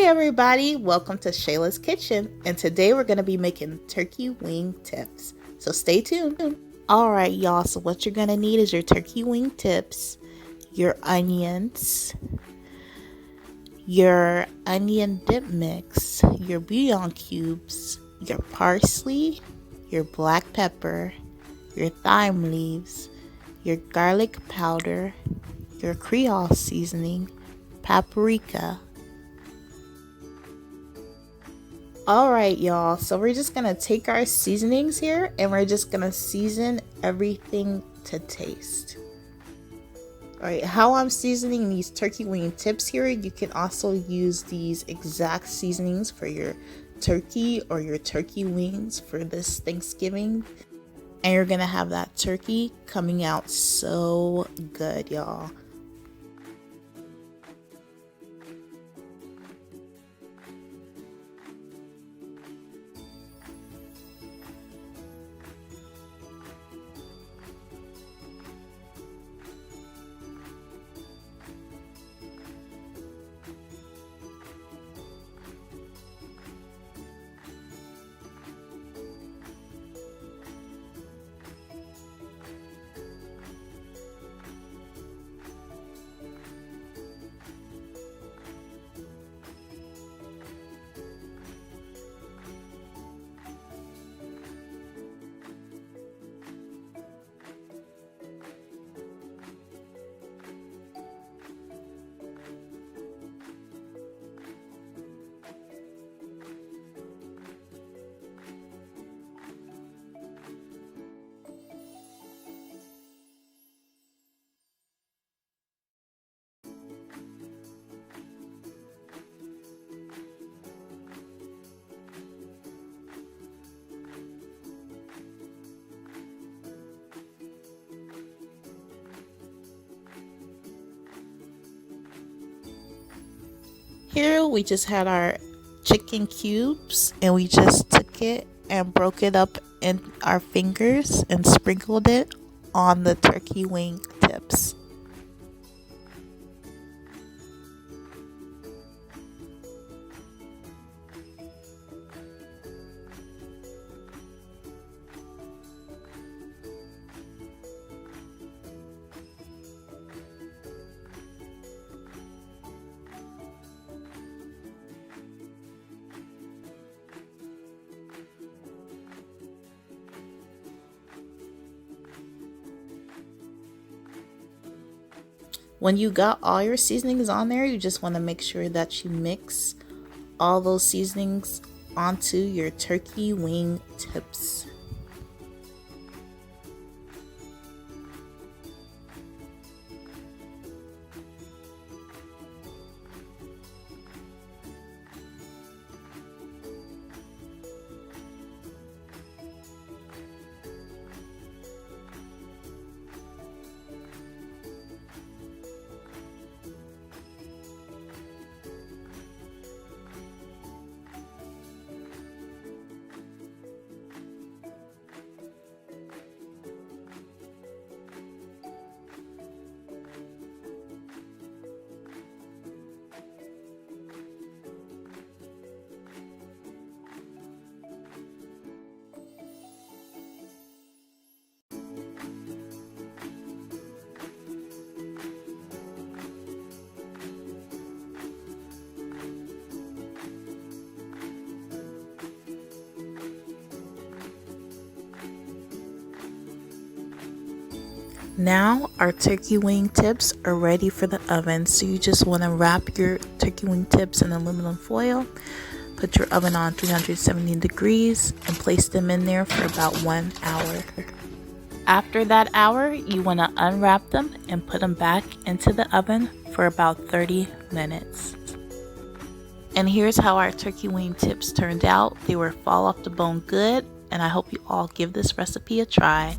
everybody, welcome to Shayla's Kitchen, and today we're going to be making turkey wing tips, so stay tuned. Alright y'all, so what you're going to need is your turkey wing tips, your onions, your onion dip mix, your bouillon cubes, your parsley, your black pepper, your thyme leaves, your garlic powder, your Creole seasoning, paprika. Alright y'all, so we're just gonna take our seasonings here and we're just gonna season everything to taste. Alright, how I'm seasoning these turkey wing tips here, you can also use these exact seasonings for your turkey or your turkey wings for this Thanksgiving. And you're gonna have that turkey coming out so good, y'all. Here we just had our chicken cubes and we just took it and broke it up in our fingers and sprinkled it on the turkey wing tips. When you got all your seasonings on there, you just want to make sure that you mix all those seasonings onto your turkey wing tips. Now our turkey wing tips are ready for the oven, so you just want to wrap your turkey wing tips in aluminum foil, put your oven on 370 degrees and place them in there for about 1 hour. After that hour, you want to unwrap them and put them back into the oven for about 30 minutes. And here's how our turkey wing tips turned out. They were fall off the bone good, and I hope you all give this recipe a try.